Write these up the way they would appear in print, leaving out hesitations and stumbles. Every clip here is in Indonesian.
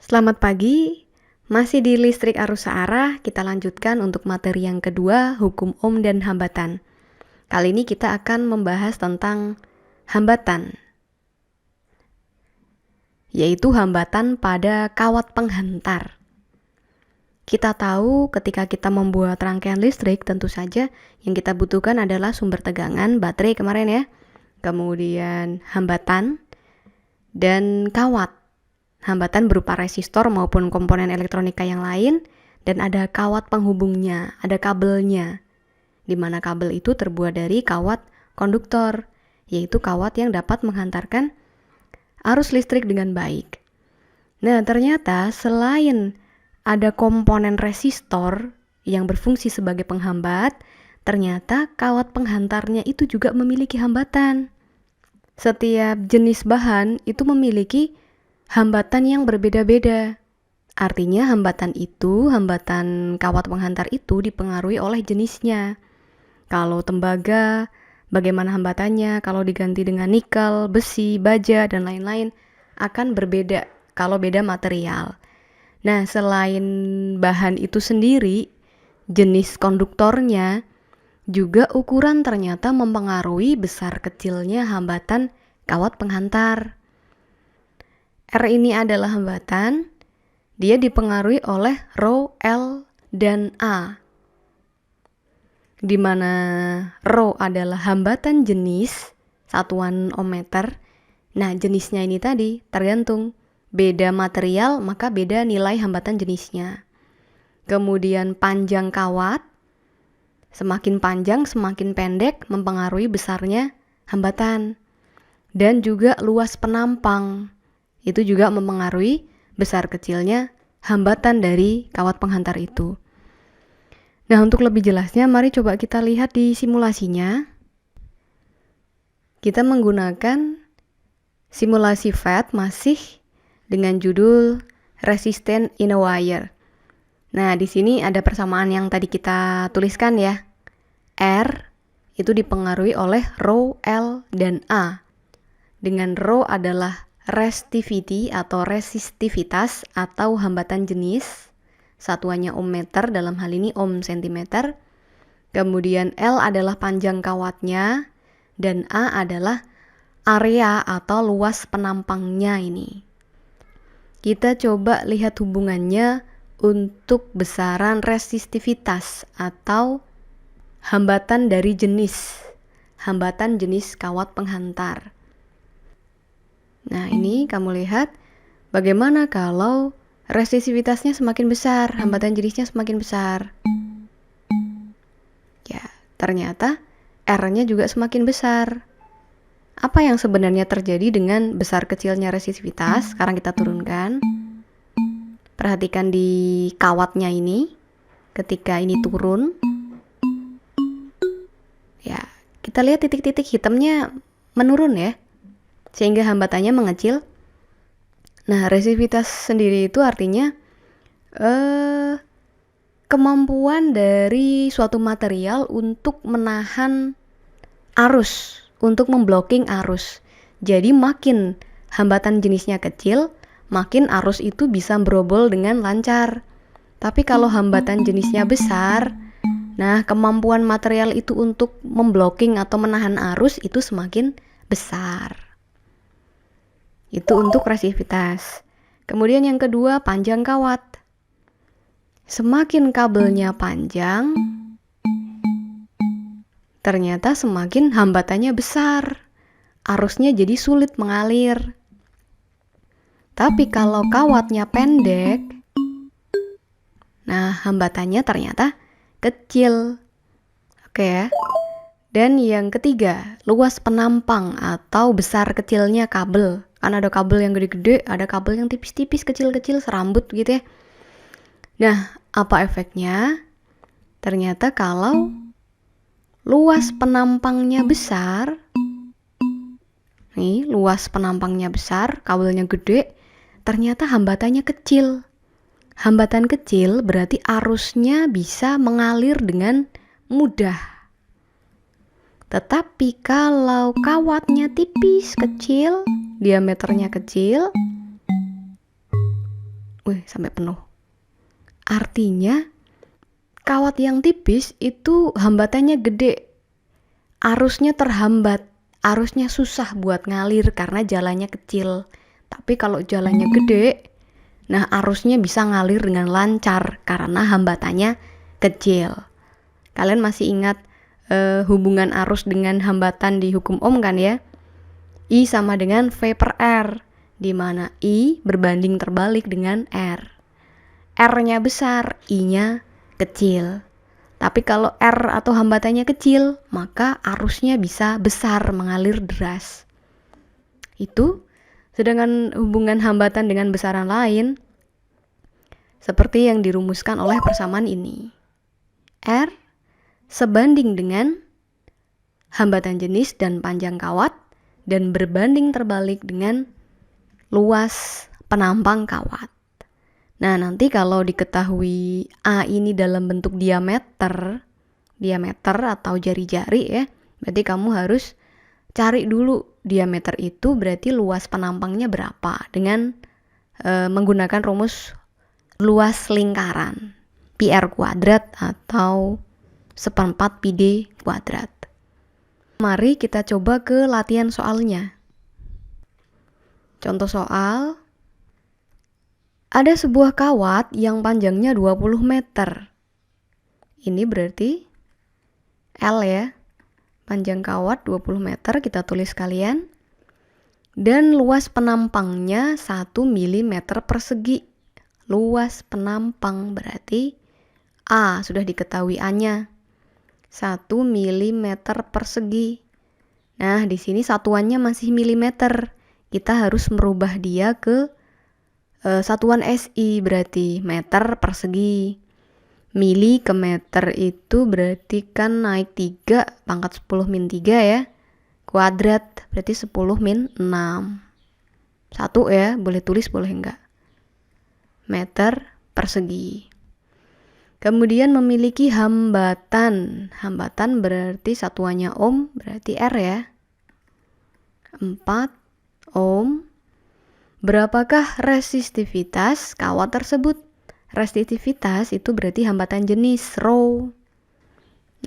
Selamat pagi, masih di listrik arus searah, kita lanjutkan untuk materi yang kedua, hukum ohm dan hambatan. Kali ini kita akan membahas tentang hambatan, yaitu hambatan pada kawat penghantar. Kita tahu ketika kita membuat rangkaian listrik, tentu saja yang kita butuhkan adalah sumber tegangan, baterai kemarin ya, kemudian hambatan, dan kawat. Hambatan berupa resistor maupun komponen elektronika yang lain, dan ada kawat penghubungnya, ada kabelnya, di mana kabel itu terbuat dari kawat konduktor, yaitu kawat yang dapat menghantarkan arus listrik dengan baik. Nah, ternyata selain ada komponen resistor yang berfungsi sebagai penghambat, ternyata kawat penghantarnya itu juga memiliki hambatan. Setiap jenis bahan itu memiliki hambatan yang berbeda-beda. Artinya hambatan kawat penghantar itu dipengaruhi oleh jenisnya. Kalau tembaga, bagaimana hambatannya? Kalau diganti dengan nikel, besi, baja, dan lain-lain akan berbeda kalau beda material. Nah, selain bahan itu sendiri, jenis konduktornya, juga ukuran ternyata mempengaruhi besar kecilnya hambatan kawat penghantar. R ini adalah hambatan, dia dipengaruhi oleh Rho, L, dan A. Di mana Rho adalah hambatan jenis, satuan ohmmeter. Nah, jenisnya ini tadi tergantung. Beda material, maka beda nilai hambatan jenisnya. Kemudian panjang kawat, semakin panjang, semakin pendek, mempengaruhi besarnya hambatan. Dan juga luas penampang. Itu juga mempengaruhi besar kecilnya hambatan dari kawat penghantar itu. Nah, untuk lebih jelasnya, mari coba kita lihat di simulasinya. Kita menggunakan simulasi FET masih dengan judul Resistance in a Wire. Nah, di sini ada persamaan yang tadi kita tuliskan ya. R itu dipengaruhi oleh Rho, L, dan A. Dengan Rho adalah resistivity atau resistivitas atau hambatan jenis, satuannya ohmmeter, dalam hal ini ohm cm. Kemudian L adalah panjang kawatnya, dan A adalah area atau luas penampangnya ini. Kita coba lihat hubungannya untuk besaran resistivitas atau hambatan dari hambatan jenis kawat penghantar. Nah, ini kamu lihat bagaimana kalau resistivitasnya semakin besar, hambatan jenisnya semakin besar. Ya, ternyata R-nya juga semakin besar. Apa yang sebenarnya terjadi dengan besar kecilnya resistivitas? Sekarang kita turunkan. Perhatikan di kawatnya ini. Ketika ini turun, ya, kita lihat titik-titik hitamnya menurun ya, sehingga hambatannya mengecil. Nah, resistivitas sendiri itu artinya kemampuan dari suatu material untuk menahan arus, untuk memblocking arus. Jadi makin hambatan jenisnya kecil, makin arus itu bisa berobol dengan lancar. Tapi kalau hambatan jenisnya besar, nah kemampuan material itu untuk memblocking atau menahan arus itu semakin besar. Itu untuk resistivitas. Kemudian yang kedua, panjang kawat. Semakin kabelnya panjang, ternyata semakin hambatannya besar. Arusnya jadi sulit mengalir. Tapi kalau kawatnya pendek, nah hambatannya ternyata kecil. Oke ya. Dan yang ketiga, luas penampang atau besar kecilnya kabel. Kan ada kabel yang gede-gede, ada kabel yang tipis-tipis, kecil-kecil, serambut gitu ya. Nah, apa efeknya? Ternyata kalau luas penampangnya besar, nih luas penampangnya besar, kabelnya gede, ternyata hambatannya kecil. Hambatan kecil berarti arusnya bisa mengalir dengan mudah. Tetapi kalau kawatnya tipis, kecil, diameternya kecil, sampai penuh. Artinya kawat yang tipis itu hambatannya gede, arusnya terhambat, arusnya susah buat ngalir karena jalannya kecil. Tapi kalau jalannya gede, nah arusnya bisa ngalir dengan lancar karena hambatannya kecil. Kalian masih ingat hubungan arus dengan hambatan di hukum Ohm kan ya? I sama dengan V per R, di mana I berbanding terbalik dengan R. R-nya besar, I-nya kecil. Tapi kalau R atau hambatannya kecil, maka arusnya bisa besar, mengalir deras. Itu, sedangkan hubungan hambatan dengan besaran lain, seperti yang dirumuskan oleh persamaan ini. R sebanding dengan hambatan jenis dan panjang kawat, dan berbanding terbalik dengan luas penampang kawat. Nah, nanti kalau diketahui A ini dalam bentuk diameter atau jari-jari ya, berarti kamu harus cari dulu diameter itu berarti luas penampangnya berapa dengan menggunakan rumus luas lingkaran, pi r kuadrat atau seperempat pi d kuadrat. Mari kita coba ke latihan soalnya. Contoh soal, ada sebuah kawat yang panjangnya 20 meter. Ini berarti L ya. Panjang kawat 20 meter, kita tulis sekalian. Dan luas penampangnya 1 mm persegi. Luas penampang berarti A, sudah diketahui A-nya. 1 mm persegi. Nah, di sini satuannya masih milimeter. Kita harus merubah dia ke satuan SI, berarti meter persegi. Mili ke meter itu berarti kan naik 3 pangkat 10 min 3 ya. Kuadrat berarti 10 min 6. 1 ya, boleh tulis boleh enggak. Meter persegi. Kemudian memiliki hambatan. Hambatan berarti satuannya ohm, berarti R ya. 4 ohm. Berapakah resistivitas kawat tersebut? Resistivitas itu berarti hambatan jenis rho.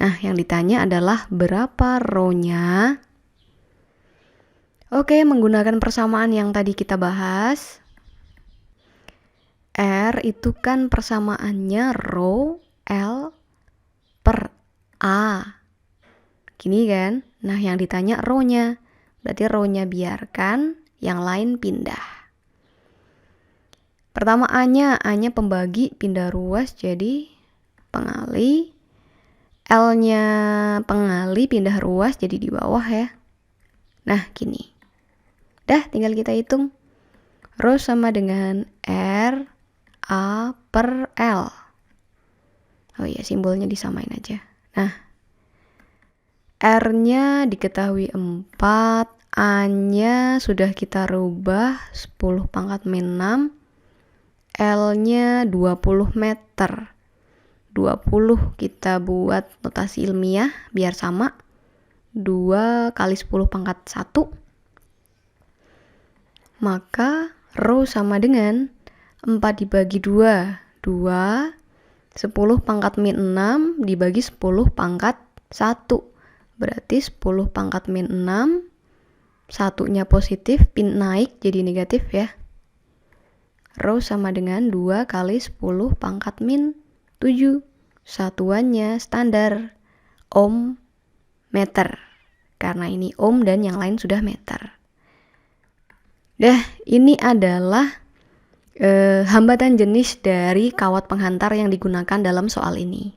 Nah, yang ditanya adalah berapa rho-nya? Oke, menggunakan persamaan yang tadi kita bahas. R itu kan persamaannya rho L per A. Gini kan? Nah, yang ditanya rho-nya. Berarti rho-nya biarkan, yang lain pindah. Pertama A-nya pembagi, pindah ruas jadi pengali. L-nya pengali, pindah ruas jadi di bawah ya. Nah, gini. Dah, tinggal kita hitung. Rho sama dengan R A per L. Oh iya, simbolnya disamain aja. Nah, R-nya diketahui 4, A-nya sudah kita rubah 10 pangkat min 6. L-nya 20 meter. 20 kita buat notasi ilmiah biar sama. 2 kali 10 pangkat 1. Maka rho sama dengan 4 dibagi 2. 2. 10 pangkat min 6 dibagi 10 pangkat 1. Berarti 10 pangkat min 6. Satunya positif, pin naik jadi negatif ya. Rho sama dengan 2 kali 10 pangkat min 7. Satuannya standar ohm meter. Karena ini ohm dan yang lain sudah meter. Dah, ini adalah hambatan jenis dari kawat penghantar yang digunakan dalam soal ini.